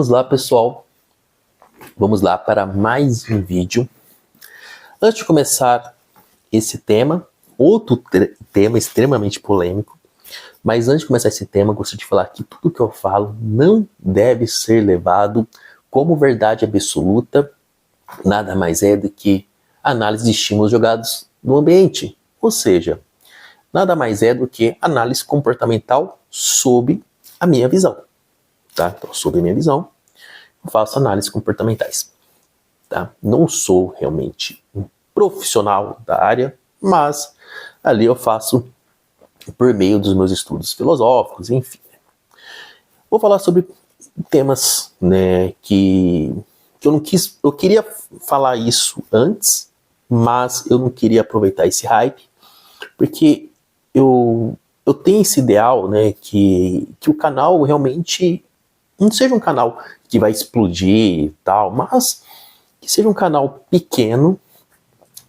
Vamos lá, pessoal. Vamos lá para mais um vídeo. Antes de começar esse tema, outro tema extremamente polêmico, mas antes de começar esse tema, gostaria de falar que tudo que eu falo não deve ser levado como verdade absoluta. Nada mais é do que análise de estímulos jogados no ambiente. Ou seja, nada mais é do que análise comportamental sob a minha visão. Tá? Então, sob a minha visão, eu faço análises comportamentais. Tá? Não sou realmente um profissional da área, mas ali eu faço por meio dos meus estudos filosóficos, enfim. Vou falar sobre temas, né, que eu não quis. Eu queria falar isso antes, mas eu não queria aproveitar esse hype, porque eu tenho esse ideal, né, que o canal realmente não seja um canal que vai explodir e tal, mas que seja um canal pequeno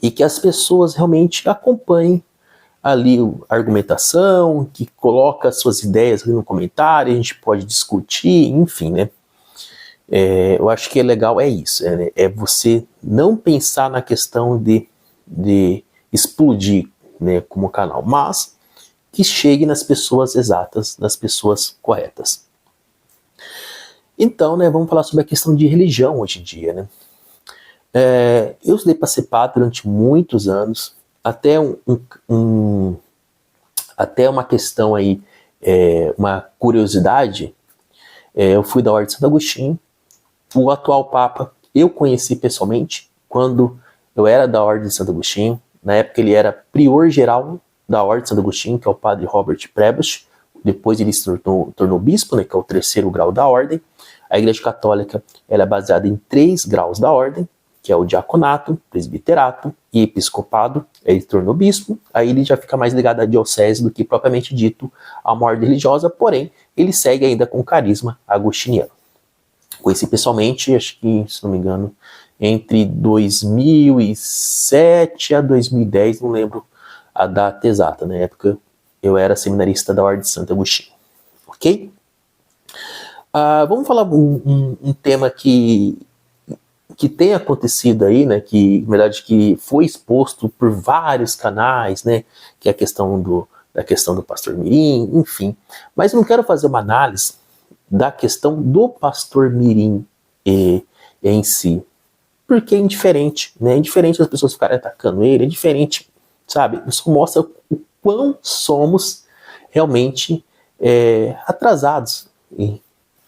e que as pessoas realmente acompanhem ali a argumentação, que coloca suas ideias ali no comentário, a gente pode discutir, enfim, né? Eu acho que é legal, é isso, é você não pensar na questão de explodir, né, como canal, mas que chegue nas pessoas exatas, nas pessoas corretas. Então, né, vamos falar sobre a questão de religião hoje em dia, né? Eu estudei para ser padre durante muitos anos, até até uma questão aí, uma curiosidade, eu fui da Ordem de Santo Agostinho. O atual Papa eu conheci pessoalmente quando eu era da Ordem de Santo Agostinho. Na época ele era prior geral da Ordem de Santo Agostinho, que é o padre Robert Prevost. Depois ele se tornou bispo, né, que é o 3º grau da ordem. A Igreja Católica ela é baseada em 3 graus da ordem, que é o diaconato, presbiterato e episcopado. Ele se tornou bispo, aí ele já fica mais ligado à diocese do que propriamente dito a uma ordem religiosa, porém ele segue ainda com carisma agostiniano. Conheci pessoalmente, acho que, se não me engano, entre 2007 a 2010, não lembro a data exata, na época eu era seminarista da Ordem de Santo Agostinho, ok? Vamos falar um tema que tem acontecido aí, né, que, na verdade, que foi exposto por vários canais, né, que é a questão da questão do pastor Mirim, enfim. Mas eu não quero fazer uma análise da questão do pastor Mirim em si, porque é indiferente, né, é indiferente as pessoas ficarem atacando ele, é indiferente, sabe, isso mostra o quão somos realmente atrasados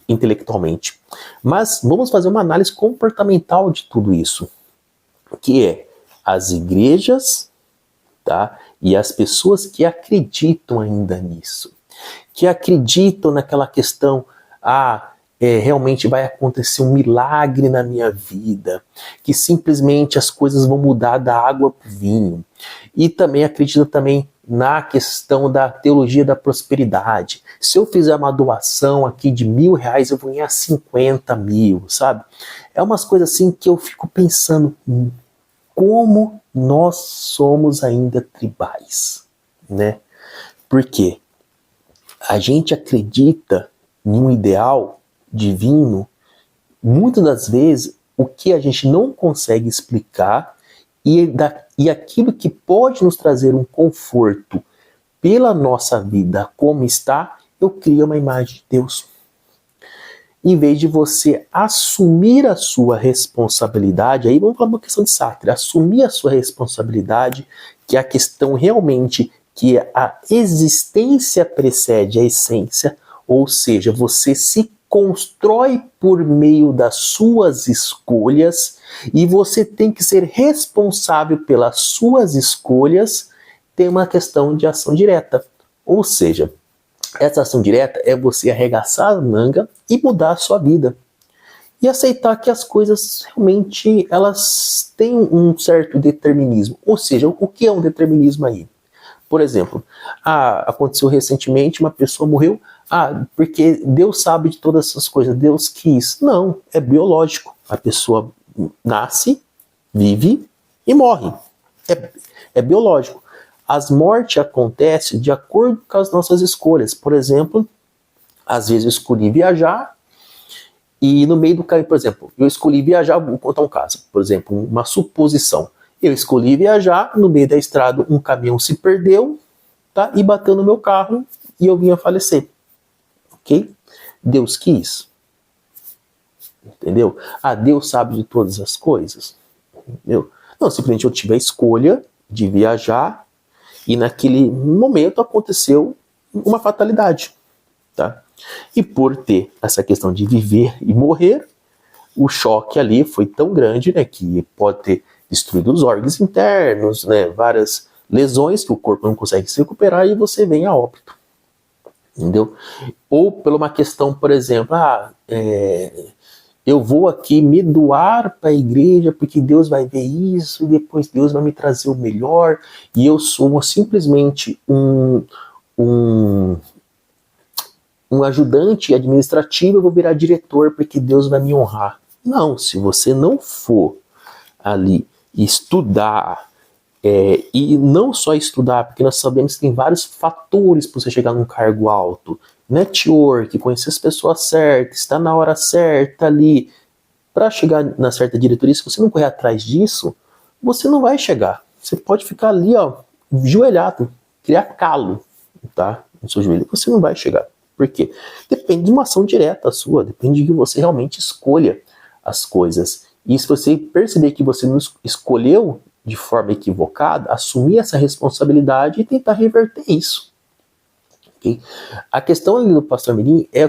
intelectualmente. Mas vamos fazer uma análise comportamental de tudo isso, que é as igrejas, tá? E as pessoas que acreditam ainda nisso, que acreditam naquela questão, realmente vai acontecer um milagre na minha vida, que simplesmente as coisas vão mudar da água para o vinho. E também acredita também na questão da teologia da prosperidade. Se eu fizer uma doação aqui de R$1.000, eu vou ganhar 50 mil, sabe? É umas coisas assim que eu fico pensando, como nós somos ainda tribais, né? Porque a gente acredita num ideal divino, muitas das vezes o que a gente não consegue explicar e aquilo que pode nos trazer um conforto pela nossa vida como está, eu crio uma imagem de Deus. Em vez de você assumir a sua responsabilidade, aí vamos falar uma questão de Sartre, assumir a sua responsabilidade, que é a questão realmente que a existência precede a essência, ou seja, você se constrói por meio das suas escolhas e você tem que ser responsável pelas suas escolhas. Tem uma questão de ação direta, ou seja, essa ação direta é você arregaçar a manga e mudar a sua vida e aceitar que as coisas realmente elas têm um certo determinismo. Ou seja, o que é um determinismo aí? Por exemplo, aconteceu recentemente, uma pessoa morreu, porque Deus sabe de todas essas coisas, Deus quis. Não, é biológico. A pessoa nasce, vive e morre. É biológico. As mortes acontecem de acordo com as nossas escolhas. Por exemplo, às vezes eu escolhi viajar E no meio do caminho, por exemplo, eu escolhi viajar, vou contar um caso, por exemplo, uma suposição. Eu escolhi viajar, no meio da estrada um caminhão se perdeu, tá? E bateu no meu carro e eu vim a falecer. Ok? Deus quis. Entendeu? Deus sabe de todas as coisas. Entendeu? Não, simplesmente eu tive a escolha de viajar e naquele momento aconteceu uma fatalidade, tá? E por ter essa questão de viver e morrer, o choque ali foi tão grande, né, que pode ter destruído os órgãos internos, né, várias lesões que o corpo não consegue se recuperar e você vem a óbito. Entendeu? Ou por uma questão, por exemplo, eu vou aqui me doar para a igreja porque Deus vai ver isso e depois Deus vai me trazer o melhor e eu sou simplesmente um ajudante administrativo, eu vou virar diretor porque Deus vai me honrar. Não, se você não for ali estudar, e não só estudar, porque nós sabemos que tem vários fatores para você chegar num cargo alto. Network, conhecer as pessoas certas, estar na hora certa ali. Para chegar na certa diretoria, se você não correr atrás disso, você não vai chegar. Você pode ficar ali, ó, joelhado, criar calo, tá, no seu joelho. Você não vai chegar. Por quê? Depende de uma ação direta sua, depende de que você realmente escolha as coisas. E se você perceber que você não escolheu de forma equivocada, assumir essa responsabilidade e tentar reverter isso. Okay? A questão ali do pastor Mirim é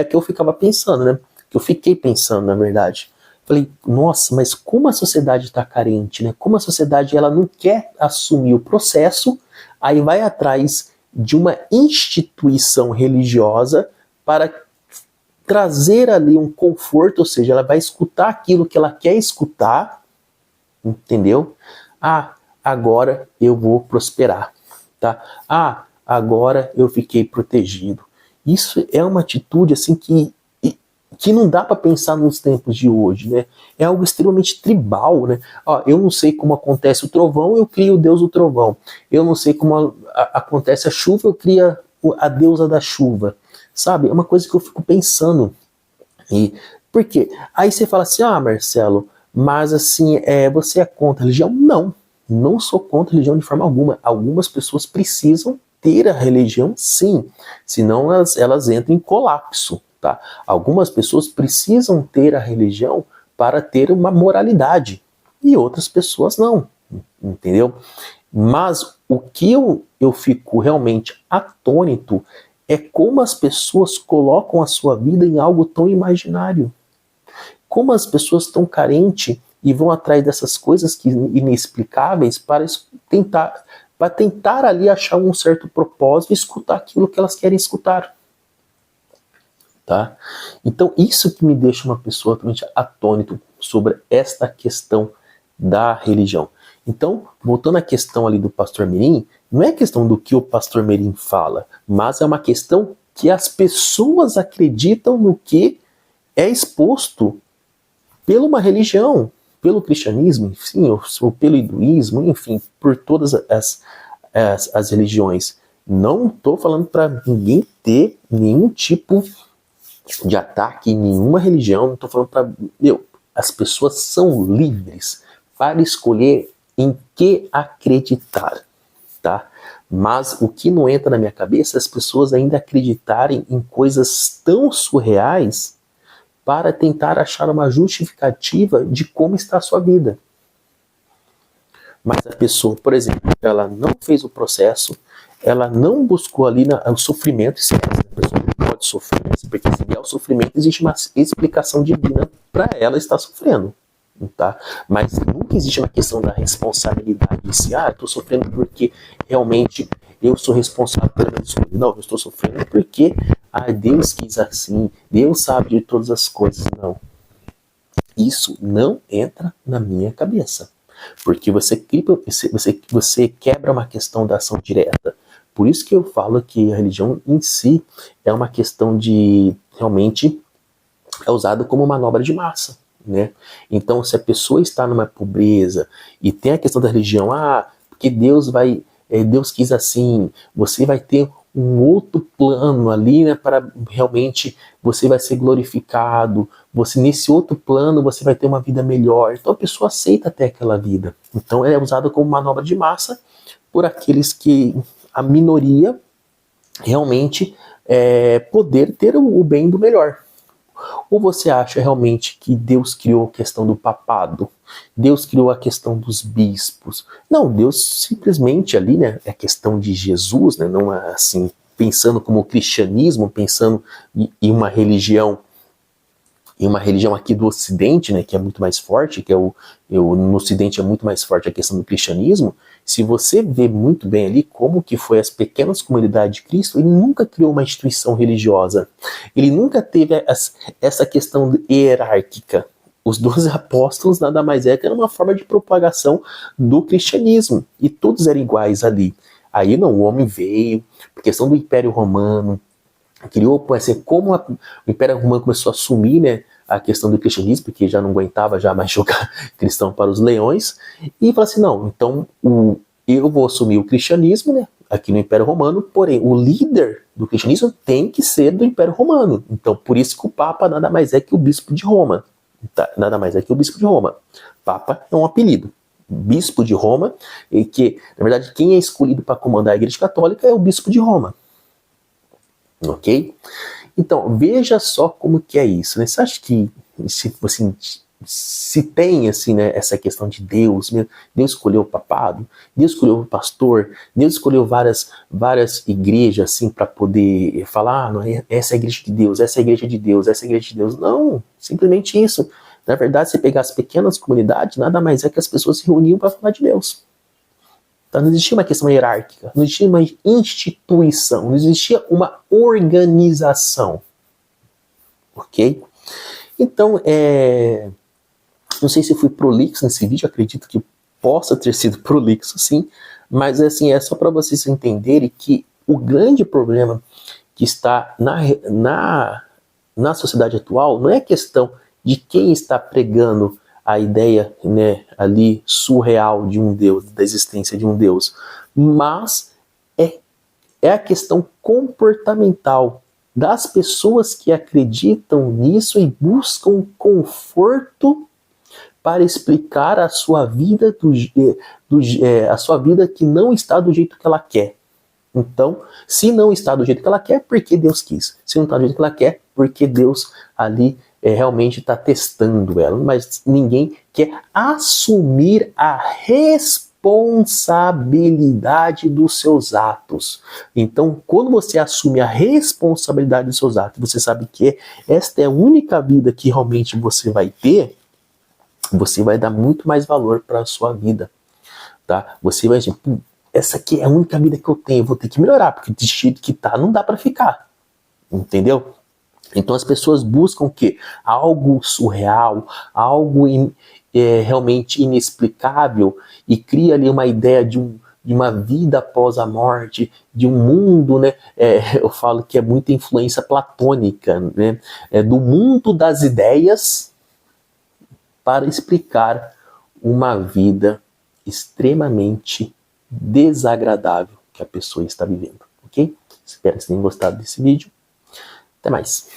que eu ficava pensando, né? Que eu fiquei pensando, na verdade. Falei, nossa, mas como a sociedade está carente, né? Como a sociedade ela não quer assumir o processo, aí vai atrás de uma instituição religiosa para trazer ali um conforto, ou seja, ela vai escutar aquilo que ela quer escutar, entendeu? Agora eu vou prosperar, tá? Agora eu fiquei protegido. Isso é uma atitude assim que não dá para pensar nos tempos de hoje, né? É algo extremamente tribal, né? Eu não sei como acontece o trovão, eu crio o deus do trovão. Eu não sei como acontece a chuva, eu crio a deusa da chuva. Sabe? É uma coisa que eu fico pensando. E por quê? Aí você fala assim, Marcelo, mas assim, você é contra a religião? Não sou contra a religião de forma alguma. Algumas pessoas precisam ter a religião, sim. Senão elas entram em colapso. Tá? Algumas pessoas precisam ter a religião para ter uma moralidade e outras pessoas não, entendeu? Mas o que eu fico realmente atônito é como as pessoas colocam a sua vida em algo tão imaginário. Como as pessoas estão carentes e vão atrás dessas coisas inexplicáveis para tentar ali achar um certo propósito e escutar aquilo que elas querem escutar. Tá? Então isso que me deixa uma pessoa totalmente atônito sobre esta questão da religião. Então, voltando à questão ali do pastor Mirim, não é questão do que o pastor Mirim fala, mas é uma questão que as pessoas acreditam no que é exposto pela uma religião, pelo cristianismo, enfim, ou pelo hinduísmo, enfim, por todas as religiões. Não estou falando para ninguém ter nenhum tipo de ataque em nenhuma religião, não estou falando para... as pessoas são livres para escolher em que acreditar, tá? Mas o que não entra na minha cabeça é as pessoas ainda acreditarem em coisas tão surreais para tentar achar uma justificativa de como está a sua vida. Mas a pessoa, por exemplo, ela não fez o processo, ela não buscou ali o sofrimento, se a pessoa pode sofrer, porque se vier o sofrimento, existe uma explicação divina para ela estar sofrendo. Tá? Mas nunca existe uma questão da responsabilidade de si, estou sofrendo porque realmente eu sou responsável pela minha escolha. Não, eu estou sofrendo porque Deus quis assim, Deus sabe de todas as coisas. Não. Isso não entra na minha cabeça. Porque você quebra uma questão da ação direta. Por isso que eu falo que a religião em si é uma questão de, realmente, é usada como manobra de massa. Né? Então, se a pessoa está numa pobreza e tem a questão da religião, porque Deus quis assim, você vai ter um outro plano ali, né, para realmente você vai ser glorificado, você nesse outro plano você vai ter uma vida melhor. Então a pessoa aceita até aquela vida. Então é usado como manobra de massa por aqueles que a minoria realmente poder ter o bem do melhor. Ou você acha realmente que Deus criou a questão do papado? Deus criou a questão dos bispos? Não, Deus simplesmente ali, né, é questão de Jesus, né, não é assim, pensando como o cristianismo, pensando em uma religião aqui do Ocidente, né, que é muito mais forte, no Ocidente é muito mais forte a questão do cristianismo. Se você vê muito bem ali como que foi as pequenas comunidades de Cristo, ele nunca criou uma instituição religiosa. Ele nunca teve essa questão hierárquica. Os 12 apóstolos nada mais que era uma forma de propagação do cristianismo. E todos eram iguais ali. Aí não, o homem veio, por questão do Império Romano, criou, assim, como o Império Romano começou a assumir, né, a questão do cristianismo, porque já não aguentava já mais jogar cristão para os leões, e falou assim, não, então eu vou assumir o cristianismo, né, aqui no Império Romano, porém o líder do cristianismo tem que ser do Império Romano. Então por isso que o Papa nada mais é que o Bispo de Roma. Nada mais é que o Bispo de Roma. Papa é um apelido. Bispo de Roma, e que, na verdade, quem é escolhido para comandar a Igreja Católica é o Bispo de Roma. Ok? Então, veja só como que é isso, né? Você acha que se tem assim, né, essa questão de Deus, Deus escolheu o papado, Deus escolheu o pastor, Deus escolheu várias igrejas assim para poder falar, não, essa é a igreja de Deus, essa é a igreja de Deus, essa é a igreja de Deus. Não, simplesmente isso. Na verdade, se pegar as pequenas comunidades, nada mais é que as pessoas se reuniam para falar de Deus. Então, não existia uma questão hierárquica, não existia uma instituição, não existia uma organização. Ok? Então, não sei se eu fui prolixo nesse vídeo, acredito que possa ter sido prolixo, sim, mas assim, é só para vocês entenderem que o grande problema que está na sociedade atual não é a questão de quem está pregando a ideia, né, ali surreal de um Deus, da existência de um Deus, mas é a questão comportamental das pessoas que acreditam nisso e buscam conforto para explicar a sua vida a sua vida que não está do jeito que ela quer. Então, se não está do jeito que ela quer, porque Deus quis. Se não está do jeito que ela quer, porque Deus ali realmente está testando ela. Mas ninguém quer assumir a responsabilidade dos seus atos. Então, quando você assume a responsabilidade dos seus atos, você sabe que esta é a única vida que realmente você vai ter, você vai dar muito mais valor para a sua vida, tá? Você vai dizer, essa aqui é a única vida que eu tenho, vou ter que melhorar, porque do jeito que tá, não dá para ficar, entendeu? Então as pessoas buscam o quê? Algo surreal, algo realmente inexplicável, e cria ali uma ideia de uma vida após a morte, de um mundo, né? Eu falo que é muita influência platônica, né? Do mundo das ideias, para explicar uma vida extremamente desagradável que a pessoa está vivendo, ok? Espero que vocês tenham gostado desse vídeo. Até mais.